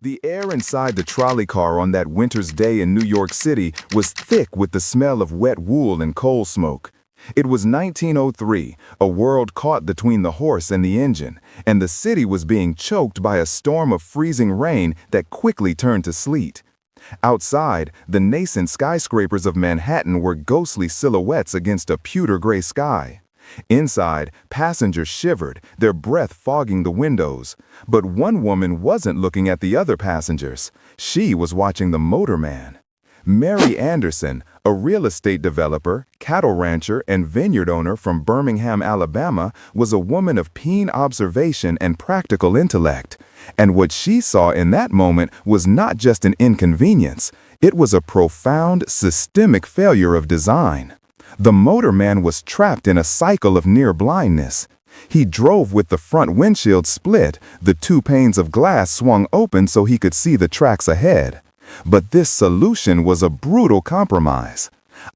The air inside the trolley car on that winter's day in New York City was thick with the smell of wet wool and coal smoke. It was 1903, a world caught between the horse and the engine, and the city was being choked by a storm of freezing rain that quickly turned to sleet. Outside, the nascent skyscrapers of Manhattan were ghostly silhouettes against a pewter-gray sky. Inside, passengers shivered, their breath fogging the windows. But one woman wasn't looking at the other passengers. She was watching the motorman. Mary Anderson, a real estate developer, cattle rancher, and vineyard owner from Birmingham, Alabama, was a woman of keen observation and practical intellect. And what she saw in that moment was not just an inconvenience. It was a profound, systemic failure of design. The motorman was trapped in a cycle of near blindness. He drove with the front windshield split, the two panes of glass swung open so he could see the tracks ahead. But this solution was a brutal compromise.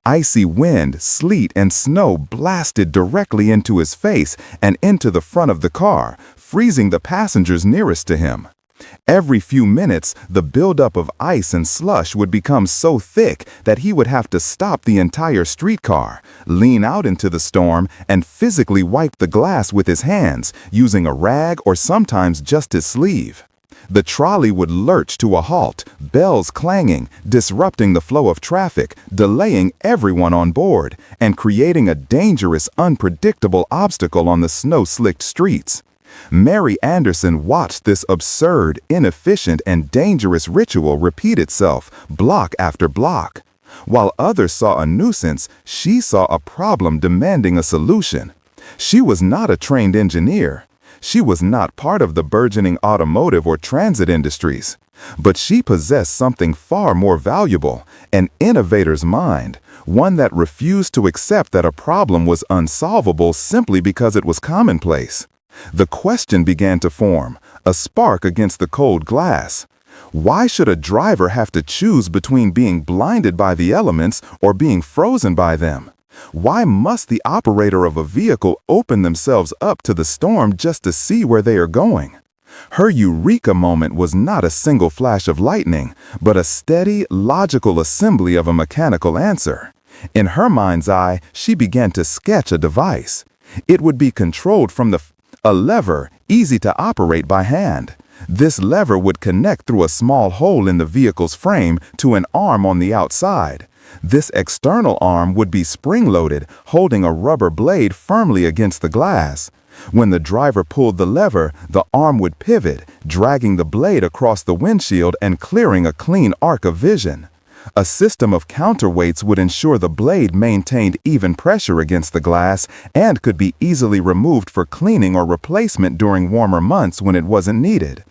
Icy wind, sleet, and snow blasted directly into his face and into the front of the car, freezing the passengers nearest to him. Every few minutes, the buildup of ice and slush would become so thick that he would have to stop the entire streetcar, lean out into the storm, and physically wipe the glass with his hands, using a rag or sometimes just his sleeve. The trolley would lurch to a halt, bells clanging, disrupting the flow of traffic, delaying everyone on board, and creating a dangerous, unpredictable obstacle on the snow-slicked streets. Mary Anderson watched this absurd, inefficient, and dangerous ritual repeat itself, block after block. While others saw a nuisance, she saw a problem demanding a solution. She was not a trained engineer. She was not part of the burgeoning automotive or transit industries. But she possessed something far more valuable, an innovator's mind, one that refused to accept that a problem was unsolvable simply because it was commonplace. The question began to form, a spark against the cold glass. Why should a driver have to choose between being blinded by the elements or being frozen by them? Why must the operator of a vehicle open themselves up to the storm just to see where they are going? Her eureka moment was not a single flash of lightning, but a steady, logical assembly of a mechanical answer. In her mind's eye, she began to sketch a device. It would be controlled from a lever, easy to operate by hand. This lever would connect through a small hole in the vehicle's frame to an arm on the outside. This external arm would be spring-loaded, holding a rubber blade firmly against the glass. When the driver pulled the lever, the arm would pivot, dragging the blade across the windshield and clearing a clean arc of vision. A system of counterweights would ensure the blade maintained even pressure against the glass and could be easily removed for cleaning or replacement during warmer months when it wasn't needed.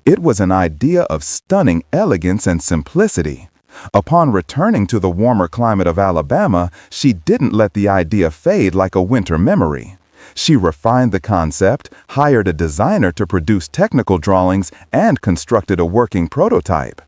It was an idea of stunning elegance and simplicity. Upon returning to the warmer climate of Alabama, she didn't let the idea fade like a winter memory. She refined the concept, hired a designer to produce technical drawings, and constructed a working prototype.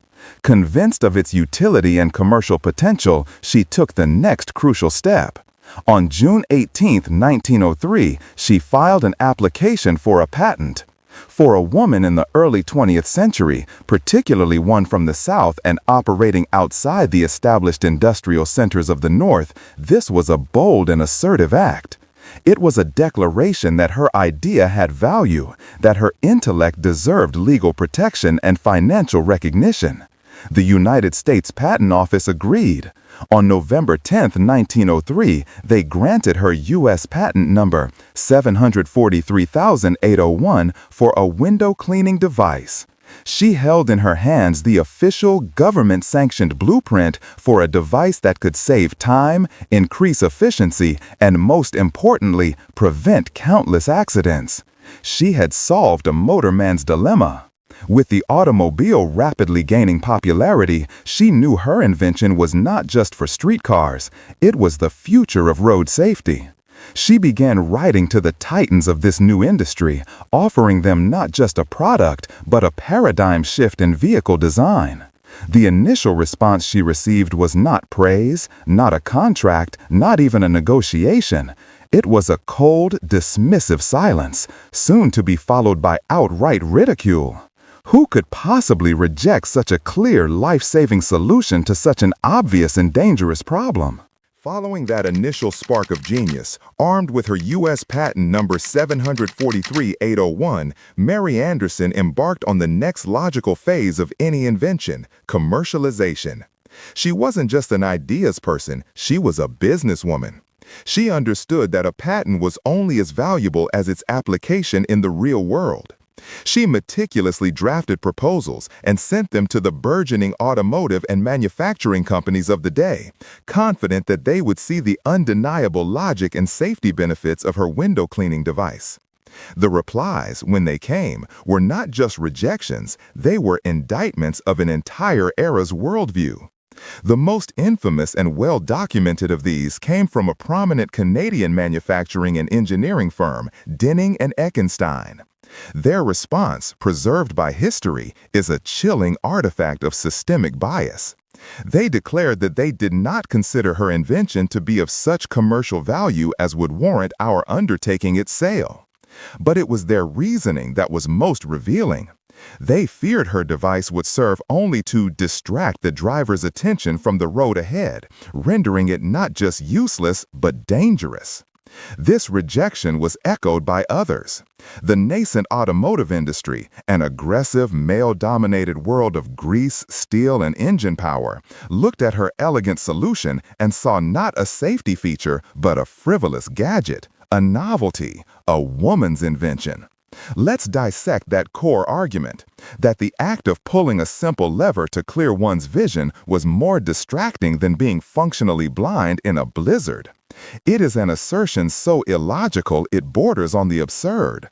Convinced of its utility and commercial potential, she took the next crucial step. On June 18, 1903, she filed an application for a patent. For a woman in the early 20th century, particularly one from the South and operating outside the established industrial centers of the North, this was a bold and assertive act. It was a declaration that her idea had value, that her intellect deserved legal protection and financial recognition. The United States Patent Office agreed. On November 10, 1903, they granted her U.S. patent number 743,801 for a window cleaning device. She held in her hands the official government-sanctioned blueprint for a device that could save time, increase efficiency, and most importantly, prevent countless accidents. She had solved a motorman's dilemma. With the automobile rapidly gaining popularity, she knew her invention was not just for streetcars, it was the future of road safety. She began writing to the titans of this new industry, offering them not just a product, but a paradigm shift in vehicle design. The initial response she received was not praise, not a contract, not even a negotiation. It was a cold, dismissive silence, soon to be followed by outright ridicule. Who could possibly reject such a clear, life-saving solution to such an obvious and dangerous problem? Following that initial spark of genius, armed with her U.S. patent number 743-801, Mary Anderson embarked on the next logical phase of any invention, commercialization. She wasn't just an ideas person, she was a businesswoman. She understood that a patent was only as valuable as its application in the real world. She meticulously drafted proposals and sent them to the burgeoning automotive and manufacturing companies of the day, confident that they would see the undeniable logic and safety benefits of her window cleaning device. The replies, when they came, were not just rejections, they were indictments of an entire era's worldview. The most infamous and well-documented of these came from a prominent Canadian manufacturing and engineering firm, Denning and Eckenstein. Their response, preserved by history, is a chilling artifact of systemic bias. They declared that they did not consider her invention to be of such commercial value as would warrant our undertaking its sale. But it was their reasoning that was most revealing. They feared her device would serve only to distract the driver's attention from the road ahead, rendering it not just useless, but dangerous. This rejection was echoed by others. The nascent automotive industry, an aggressive, male-dominated world of grease, steel, and engine power, looked at her elegant solution and saw not a safety feature, but a frivolous gadget, a novelty, a woman's invention. Let's dissect that core argument, that the act of pulling a simple lever to clear one's vision was more distracting than being functionally blind in a blizzard. It is an assertion so illogical it borders on the absurd.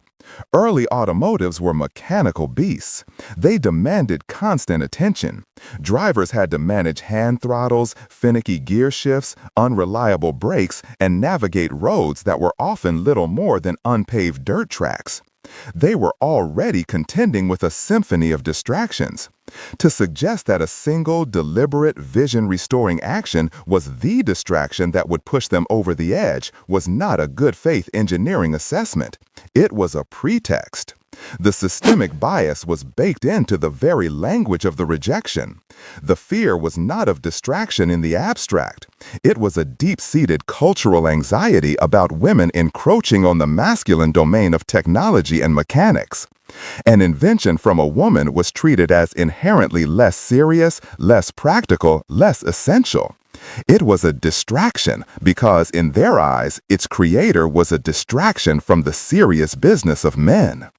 Early automotives were mechanical beasts. They demanded constant attention. Drivers had to manage hand throttles, finicky gear shifts, unreliable brakes, and navigate roads that were often little more than unpaved dirt tracks. They were already contending with a symphony of distractions. To suggest that a single, deliberate, vision-restoring action was the distraction that would push them over the edge was not a good-faith engineering assessment. It was a pretext. The systemic bias was baked into the very language of the rejection. The fear was not of distraction in the abstract. It was a deep-seated cultural anxiety about women encroaching on the masculine domain of technology and mechanics. An invention from a woman was treated as inherently less serious, less practical, less essential. It was a distraction because, in their eyes, its creator was a distraction from the serious business of men.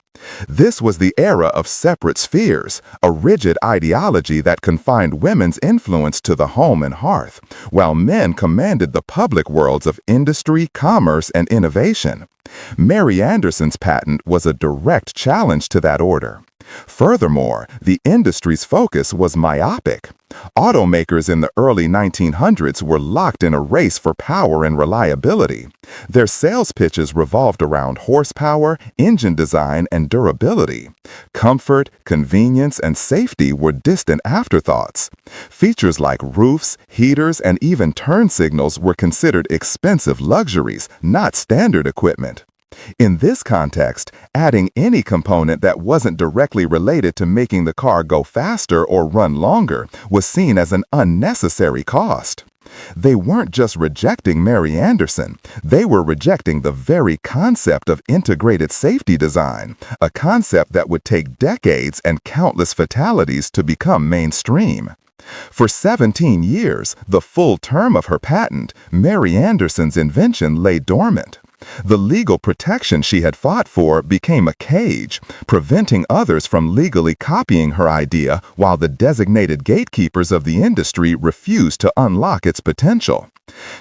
This was the era of separate spheres, a rigid ideology that confined women's influence to the home and hearth, while men commanded the public worlds of industry, commerce, and innovation. Mary Anderson's patent was a direct challenge to that order. Furthermore, the industry's focus was myopic. Automakers in the early 1900s were locked in a race for power and reliability. Their sales pitches revolved around horsepower, engine design, and durability. Comfort, convenience, and safety were distant afterthoughts. Features like roofs, heaters, and even turn signals were considered expensive luxuries, not standard equipment. In this context, adding any component that wasn't directly related to making the car go faster or run longer was seen as an unnecessary cost. They weren't just rejecting Mary Anderson, they were rejecting the very concept of integrated safety design, a concept that would take decades and countless fatalities to become mainstream. For 17 years, the full term of her patent, Mary Anderson's invention lay dormant. The legal protection she had fought for became a cage, preventing others from legally copying her idea while the designated gatekeepers of the industry refused to unlock its potential.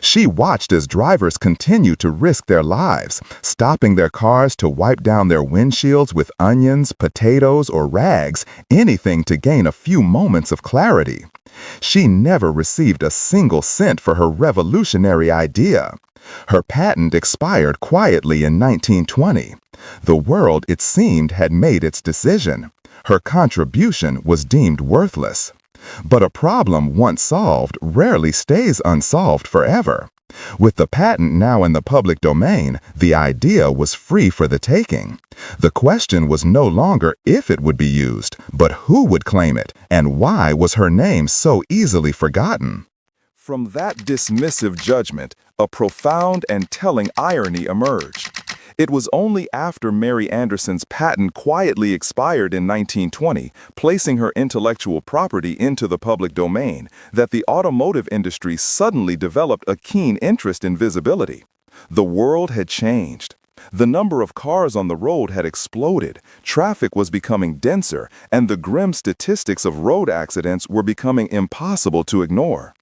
She watched as drivers continued to risk their lives, stopping their cars to wipe down their windshields with onions, potatoes, or rags, anything to gain a few moments of clarity. She never received a single cent for her revolutionary idea. Her patent expired quietly in 1920. The world, it seemed, had made its decision. Her contribution was deemed worthless. But a problem once solved rarely stays unsolved forever. With the patent now in the public domain, the idea was free for the taking. The question was no longer if it would be used, but who would claim it, and why was her name so easily forgotten? From that dismissive judgment, a profound and telling irony emerged. It was only after Mary Anderson's patent quietly expired in 1920, placing her intellectual property into the public domain, that the automotive industry suddenly developed a keen interest in visibility. The world had changed. The number of cars on the road had exploded, traffic was becoming denser, and the grim statistics of road accidents were becoming impossible to ignore.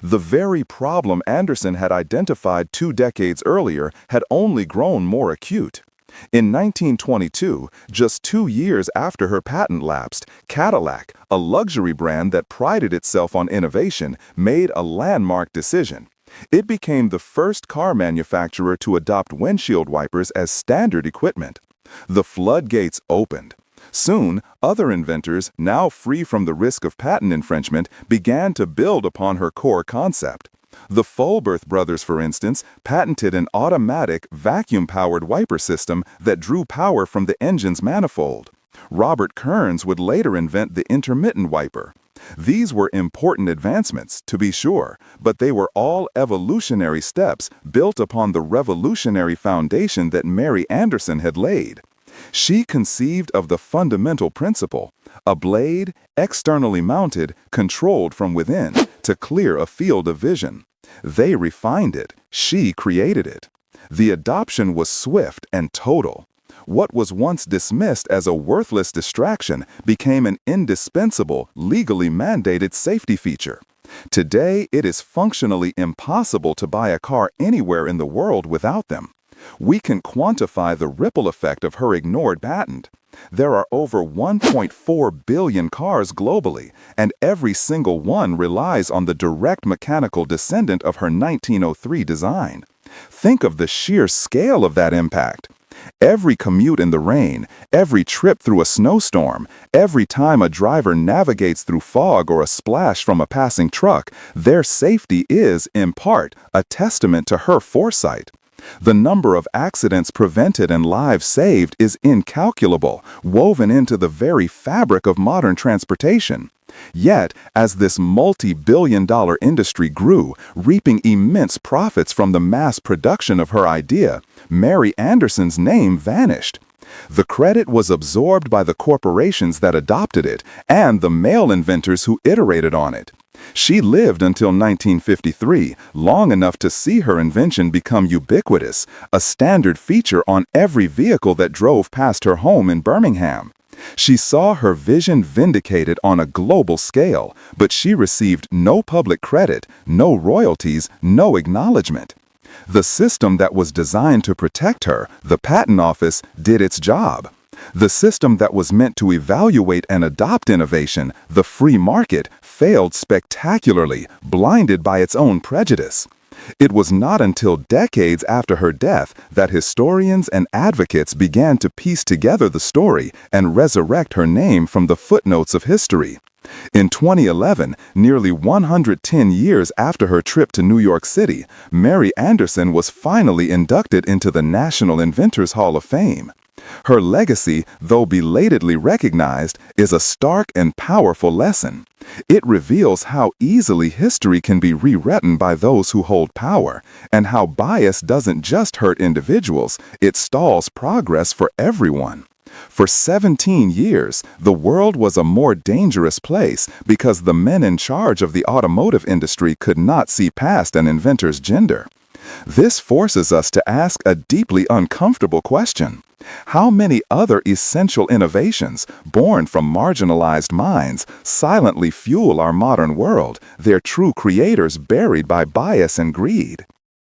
The very problem Anderson had identified 2 decades earlier had only grown more acute. In 1922, just 2 years after her patent lapsed, Cadillac, a luxury brand that prided itself on innovation, made a landmark decision. It became the first car manufacturer to adopt windshield wipers as standard equipment. The floodgates opened. Soon, other inventors, now free from the risk of patent infringement, began to build upon her core concept. The Fulberth brothers, for instance, patented an automatic, vacuum-powered wiper system that drew power from the engine's manifold. Robert Kearns would later invent the intermittent wiper. These were important advancements, to be sure, but they were all evolutionary steps built upon the revolutionary foundation that Mary Anderson had laid. She conceived of the fundamental principle, a blade, externally mounted, controlled from within, to clear a field of vision. They refined it, she created it. The adoption was swift and total. What was once dismissed as a worthless distraction became an indispensable, legally mandated safety feature. Today, it is functionally impossible to buy a car anywhere in the world without them. We can quantify the ripple effect of her ignored patent. There are over 1.4 billion cars globally, and every single one relies on the direct mechanical descendant of her 1903 design. Think of the sheer scale of that impact. Every commute in the rain, every trip through a snowstorm, every time a driver navigates through fog or a splash from a passing truck, their safety is, in part, a testament to her foresight. The number of accidents prevented and lives saved is incalculable, woven into the very fabric of modern transportation. Yet, as this multi-billion-dollar industry grew, reaping immense profits from the mass production of her idea, Mary Anderson's name vanished. The credit was absorbed by the corporations that adopted it and the male inventors who iterated on it. She lived until 1953, long enough to see her invention become ubiquitous, a standard feature on every vehicle that drove past her home in Birmingham. She saw her vision vindicated on a global scale, but she received no public credit, no royalties, no acknowledgement. The system that was designed to protect her, the Patent Office, did its job. The system that was meant to evaluate and adopt innovation, the free market, failed spectacularly, blinded by its own prejudice. It was not until decades after her death that historians and advocates began to piece together the story and resurrect her name from the footnotes of history. In 2011, nearly 110 years after her trip to New York City, Mary Anderson was finally inducted into the National Inventors Hall of Fame. Her legacy, though belatedly recognized, is a stark and powerful lesson. It reveals how easily history can be rewritten by those who hold power, and how bias doesn't just hurt individuals, it stalls progress for everyone. For 17 years, the world was a more dangerous place because the men in charge of the automotive industry could not see past an inventor's gender. This forces us to ask a deeply uncomfortable question. How many other essential innovations, born from marginalized minds, silently fuel our modern world, their true creators buried by bias and greed?